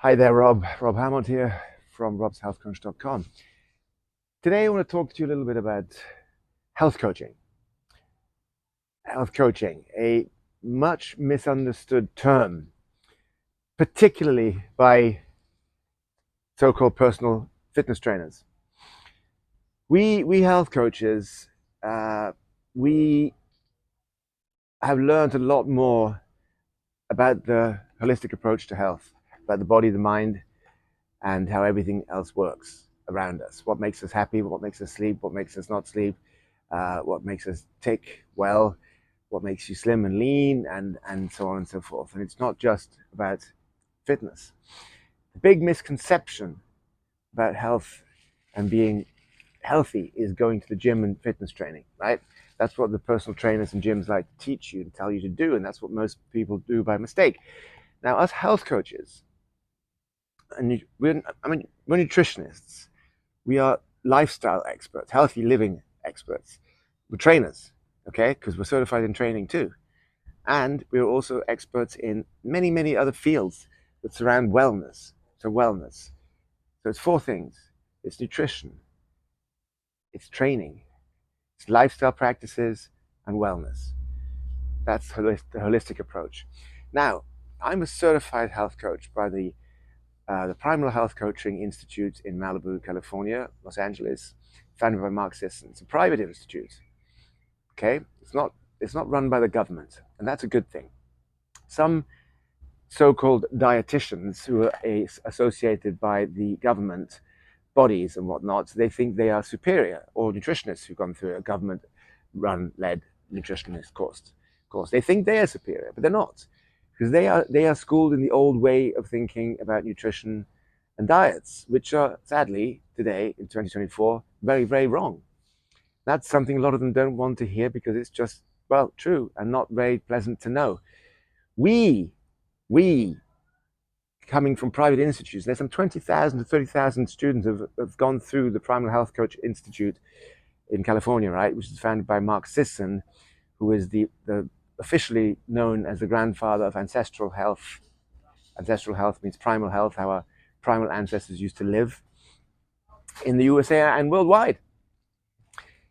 Hi there, Rob. Rob Hammond here from robshealthcoach.com. Today, I want to talk to you a little bit about health coaching. Health coaching, a much misunderstood term, particularly by so-called personal fitness trainers. We health coaches, we have learned a lot more about the holistic approach to health, about the body, the mind, and how everything else works around us. What makes us happy, what makes us sleep, what makes us not sleep, what makes us tick well, what makes you slim and lean, and so on and so forth. And it's not just about fitness. The big misconception about health and being healthy is going to the gym and fitness training, right? That's what the personal trainers and gyms like to teach you and tell you to do, and that's what most people do by mistake. Now, us health coaches, and we're nutritionists. We are lifestyle experts, healthy living experts. We're trainers, okay, because we're certified in training too. And we're also experts in many, many other fields that surround wellness. So it's four things. It's nutrition, it's training, it's lifestyle practices, and wellness. That's the holistic approach. Now, I'm a certified health coach by the Primal Health Coaching Institute in Malibu, California, Los Angeles, founded by Mark Sisson. It's a private institute. Okay, it's not run by the government, and that's a good thing. Some so-called dietitians who are associated by the government bodies and whatnot, they think they are superior, or nutritionists who've gone through a government-run led nutritionist course. They think they are superior, but they're not, because they are schooled in the old way of thinking about nutrition and diets, which are sadly today in 2024 very, very wrong. That's something a lot of them don't want to hear because it's just, well, true and not very pleasant to know. We coming from private institutes, there's some 20,000 to 30,000 students have gone through the Primal Health Coach Institute in California, right, which is founded by Mark Sisson, who is the officially known as the grandfather of ancestral health. Ancestral health means primal health, how our primal ancestors used to live in the USA and worldwide.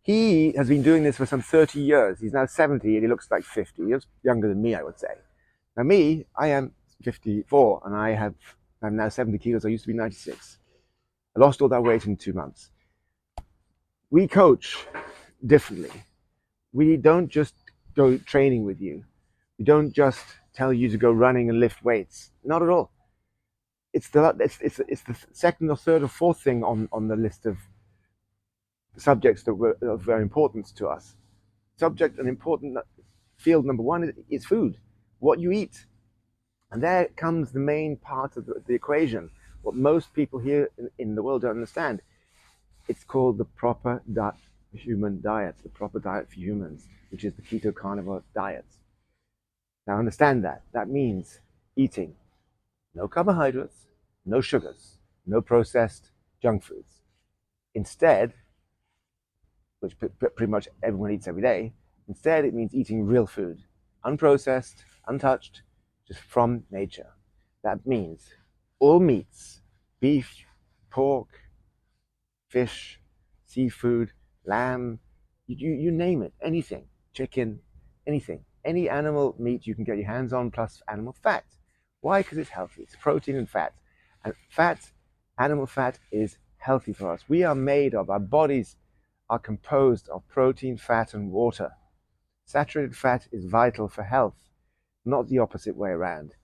He has been doing this for some 30 years. He's now 70 and he looks like 50. He's younger than me, I would say. Now me, I am 54 and I'm now 70 kilos. I used to be 96. I lost all that weight in 2 months. We coach differently. We don't just go training with you. We don't just tell you to go running and lift weights. Not at all. It's the second or third or fourth thing on the list of subjects that were of very importance to us. Subject and important field number one is food, what you eat. And there comes the main part of the equation, what most people here in the world don't understand. It's called the proper human diet, the proper diet for humans, which is the keto carnivore diet. Now understand that. That means eating no carbohydrates, no sugars, no processed junk foods. Instead, which pretty much everyone eats every day, instead it means eating real food, unprocessed, untouched, just from nature. That means all meats, beef, pork, fish, seafood, lamb, you name it, anything, chicken, anything, any animal meat you can get your hands on, plus animal fat. Why? Because it's healthy. It's protein and fat. And fat, animal fat, is healthy for us. We are made of, our bodies are composed of protein, fat, and water. Saturated fat is vital for health, not the opposite way around.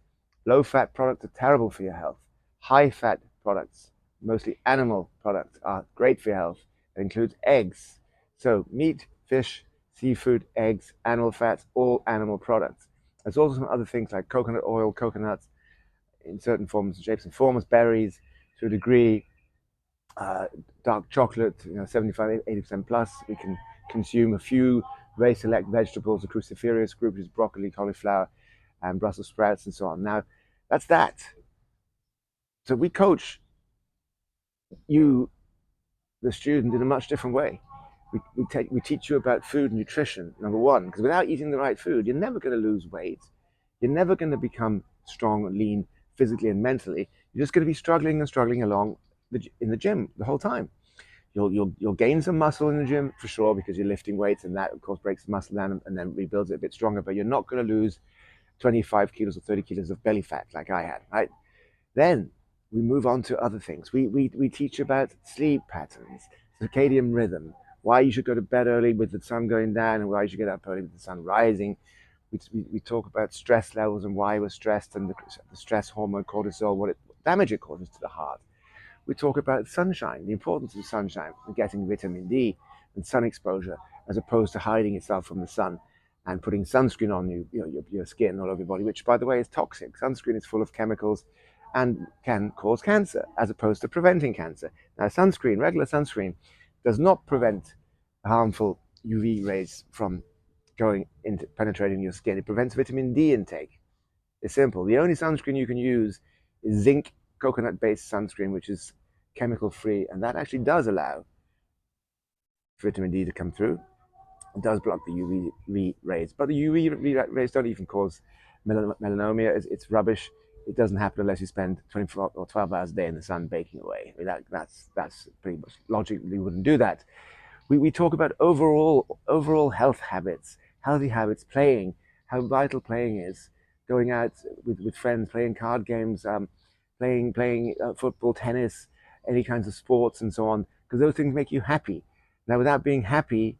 Low-fat products are terrible for your health. High-fat products, mostly animal products, are great for your health. It includes eggs. So meat, fish, seafood, eggs, animal fats, all animal products. There's also some other things like coconut oil, coconuts, in certain forms and shapes and forms, berries, to a degree, dark chocolate, 75, 80% plus. We can consume a few very select vegetables, the cruciferous group, which is broccoli, cauliflower, and Brussels sprouts, and so on. Now, that's that. So we coach you, the student, in a much different way. We teach you about food and nutrition, number one, because without eating the right food, you're never going to lose weight. You're never going to become strong, lean, physically and mentally, you're just going to be struggling and struggling along in the gym the whole time. You'll gain some muscle in the gym for sure because you're lifting weights, and that of course breaks the muscle down and then rebuilds it a bit stronger. But you're not going to lose 25 kilos or 30 kilos of belly fat like I had, right? Then we move on to other things. We teach about sleep patterns, circadian rhythm, why you should go to bed early with the sun going down and why you should get up early with the sun rising. We talk about stress levels and why we're stressed and the stress hormone cortisol, what damage it causes to the heart. We talk about sunshine, the importance of sunshine and getting vitamin D and sun exposure, as opposed to hiding yourself from the sun and putting sunscreen on your skin all over your body, which, by the way, is toxic. Sunscreen is full of chemicals and can cause cancer, as opposed to preventing cancer. Now, sunscreen, regular sunscreen, does not prevent harmful UV rays from penetrating your skin. It prevents vitamin D intake. It's simple. The only sunscreen you can use is zinc coconut-based sunscreen, which is chemical-free, and that actually does allow vitamin D to come through. It does block the UV rays, but the UV rays don't even cause melanoma. It's rubbish. It doesn't happen unless you spend 24 or 12 hours a day in the sun baking away. I mean, that's pretty much logically we wouldn't do that. We talk about overall health habits, healthy habits, playing, how vital playing is, going out with friends, playing card games, playing football, tennis, any kinds of sports and so on, because those things make you happy. Now, without being happy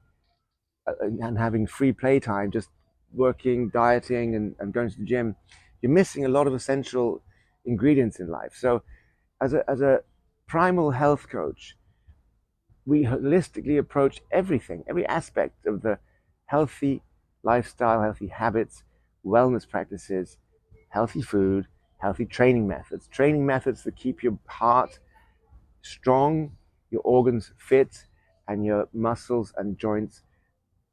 and having free playtime, just working, dieting, and going to the gym, you're missing a lot of essential ingredients in life. So as a primal health coach, we holistically approach everything, every aspect of the healthy lifestyle, healthy habits, wellness practices, healthy food, healthy training methods that keep your heart strong, your organs fit, and your muscles and joints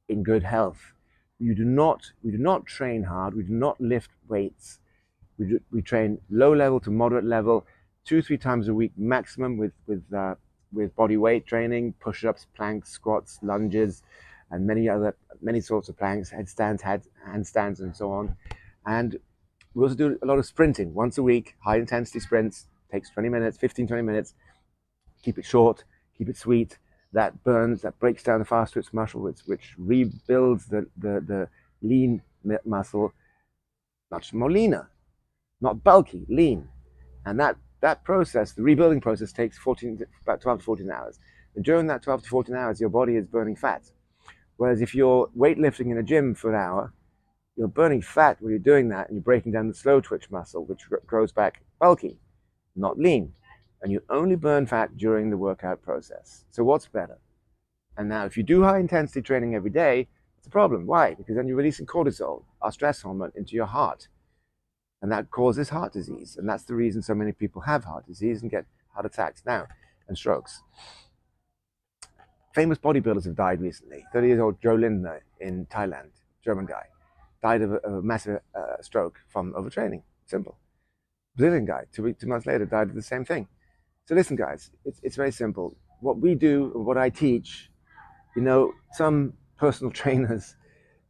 in good health. We do not train hard. We do not lift weights. We train low level to moderate level, 2-3 times a week maximum with body weight training, push-ups, planks, squats, lunges, and many sorts of planks, headstands, handstands, and so on. And we also do a lot of sprinting once a week, high intensity sprints. Takes 20 minutes, 15-20 minutes. Keep it short, keep it sweet. That burns, that breaks down the fast twitch muscle, which rebuilds the lean muscle, much more leaner, not bulky, lean. And that process, the rebuilding process, takes about 12 to 14 hours. And during that 12 to 14 hours, your body is burning fat. Whereas if you're weightlifting in a gym for an hour, you're burning fat when you're doing that, and you're breaking down the slow twitch muscle, which grows back bulky, not lean. And you only burn fat during the workout process. So what's better? And now, if you do high intensity training every day, it's a problem. Why? Because then you're releasing cortisol, our stress hormone, into your heart. And that causes heart disease. And that's the reason so many people have heart disease and get heart attacks now and strokes. Famous bodybuilders have died recently. 30-year-old Joe Lindner in Thailand, German guy, died of a massive stroke from overtraining. Simple. Brazilian guy, 2 months later, died of the same thing. So listen, guys, it's very simple. What we do, what I teach, some personal trainers,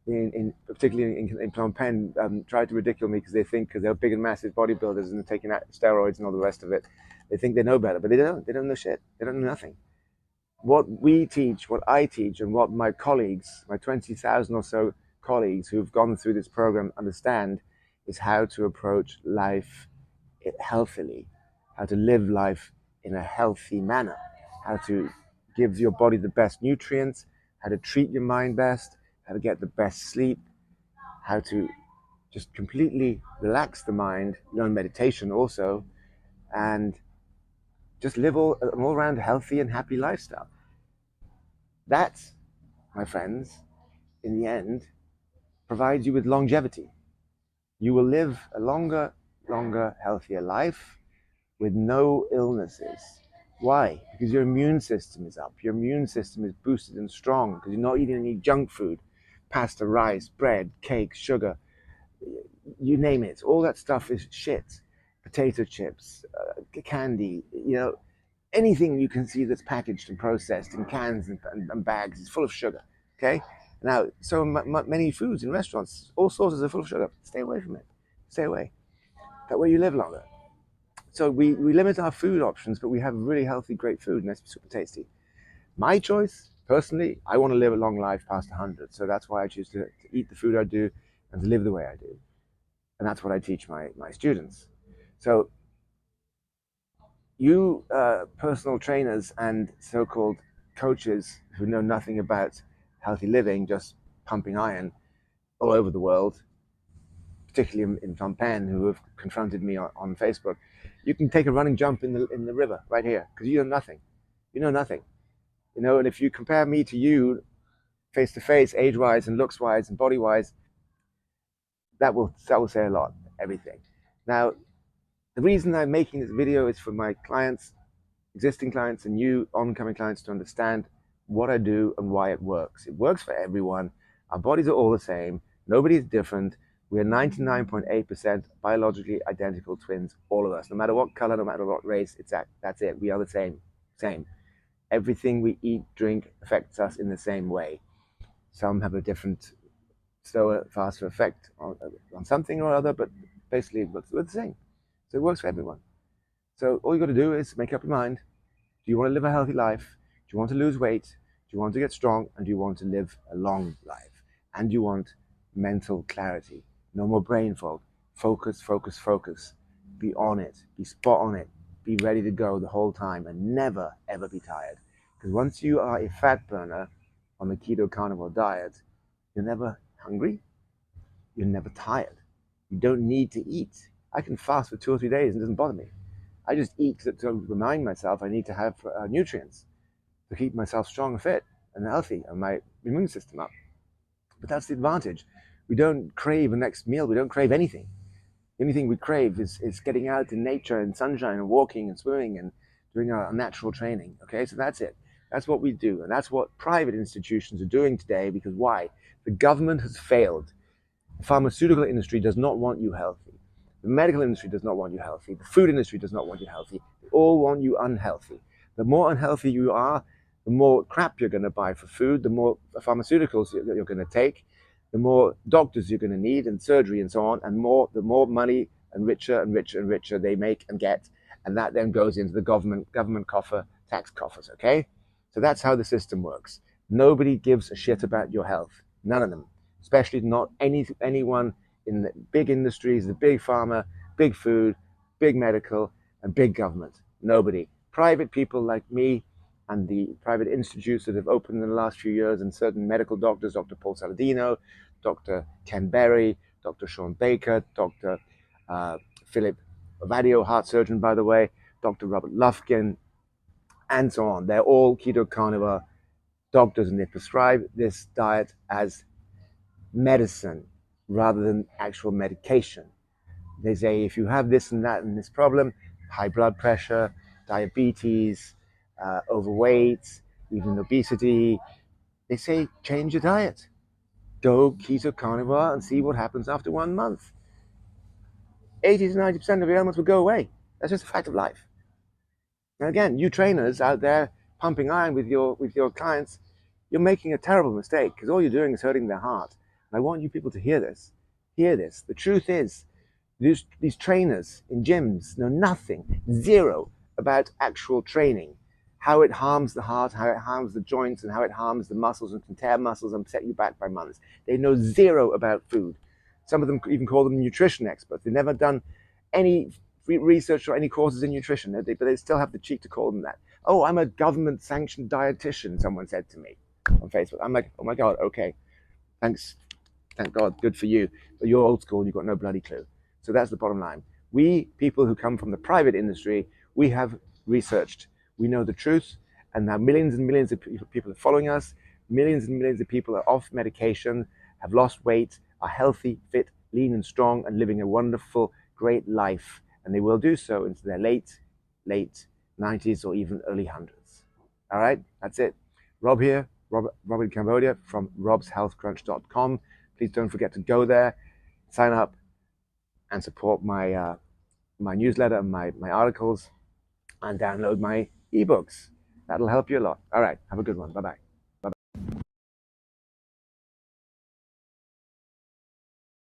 particularly in Phnom Penh, try to ridicule me because they think, because they're big and massive bodybuilders and they're taking out steroids and all the rest of it, they think they know better, but they don't. They don't know shit. They don't know nothing. What we teach, what I teach, and what my colleagues, my 20,000 or so colleagues who've gone through this program understand is how to approach life healthily, how to live life in a healthy manner, how to give your body the best nutrients, how to treat your mind best, how to get the best sleep, how to just completely relax the mind, learn meditation also, and just live an all-round healthy and happy lifestyle. That, my friends, in the end, provides you with longevity. You will live a longer, healthier life with no illnesses. Why? Because your immune system is up. Your immune system is boosted and strong because you're not eating any junk food, pasta, rice, bread, cake, sugar, you name it. All that stuff is shit. Potato chips, candy, anything you can see that's packaged and processed in cans and bags is full of sugar. Okay? Now, so many foods in restaurants, all sources are full of sugar. Stay away from it. Stay away. That way you live longer. So we limit our food options, but we have really healthy, great food, and that's super tasty. My choice, personally, I want to live a long life past 100. So that's why I choose to eat the food I do and to live the way I do. And that's what I teach my students. So you personal trainers and so-called coaches who know nothing about healthy living, just pumping iron all over the world, particularly in Phnom Penh, who have confronted me on Facebook, you can take a running jump in the river right here because you know nothing. You know nothing. You know, and if you compare me to you face to face, age wise and looks wise and body wise, that will say a lot, everything. Now, the reason I'm making this video is for my clients, existing clients, and new oncoming clients to understand what I do and why it works. It works for everyone. Our bodies are all the same. Nobody is different. We are 99.8% biologically identical twins, all of us. No matter what color, no matter what race, that's it. We are the same. Same. Everything we eat, drink affects us in the same way. Some have a different, slower, faster effect on something or other, but basically we're the same. So it works for everyone. So all you got to do is make up your mind. Do you want to live a healthy life? Do you want to lose weight? Do you want to get strong? And do you want to live a long life? And do you want mental clarity? No more brain fog. Focus, focus, focus. Be on it. Be spot on it. Be ready to go the whole time and never, ever be tired. Because once you are a fat burner on the keto carnivore diet, you're never hungry. You're never tired. You don't need to eat. I can fast for 2 or 3 days and it doesn't bother me. I just eat to remind myself I need to have nutrients to keep myself strong and fit and healthy and my immune system up. But that's the advantage. We don't crave a next meal. We don't crave anything. The only thing we crave is getting out in nature and sunshine and walking and swimming and doing our natural training. Okay, so that's it. That's what we do. And that's what private institutions are doing today because why? The government has failed. The pharmaceutical industry does not want you healthy. The medical industry does not want you healthy. The food industry does not want you healthy. They all want you unhealthy. The more unhealthy you are, the more crap you're going to buy for food, the more pharmaceuticals you're going to take, the more doctors you're going to need and surgery and so on, and the more money and richer and richer and richer they make and get. And that then goes into the government coffer, tax coffers, okay? So that's how the system works. Nobody gives a shit about your health. None of them. Especially not anyone in the big industries, the big pharma, big food, big medical, and big government. Nobody. Private people like me and the private institutes that have opened in the last few years, and certain medical doctors, Dr. Paul Saladino, Dr. Ken Berry, Dr. Sean Baker, Dr. Philip Ovadio, heart surgeon, by the way, Dr. Robert Lufkin, and so on. They're all keto carnivore doctors, and they prescribe this diet as medicine rather than actual medication. They say if you have this and that and this problem, high blood pressure, diabetes, overweight, even obesity, they say change your diet. Go keto carnivore and see what happens after 1 month. 80 to 90% of your ailments will go away. That's just a fact of life. And again, you trainers out there pumping iron with your clients, you're making a terrible mistake because all you're doing is hurting their heart. And I want you people to hear this. Hear this. The truth is, these trainers in gyms know nothing, zero, about actual training, how it harms the heart, how it harms the joints, and how it harms the muscles and can tear muscles and set you back by months. They know zero about food. Some of them even call them nutrition experts. They've never done any research or any courses in nutrition, but they still have the cheek to call them that. Oh, I'm a government-sanctioned dietitian, someone said to me on Facebook. I'm like, oh my God, okay, thanks, thank God, good for you. But you're old school, you've got no bloody clue. So that's the bottom line. We, people who come from the private industry, we have researched. We know the truth, and now millions and millions of people are following us. Millions and millions of people are off medication, have lost weight, are healthy, fit, lean and strong, and living a wonderful, great life. And they will do so into their late 90s or even early hundreds. All right, that's it. Rob here, Rob in Cambodia from robshealthcrunch.com. Please don't forget to go there, sign up, and support my my newsletter and my articles, and download my ebooks. That'll help you a lot. All right, have a good one. Bye-bye.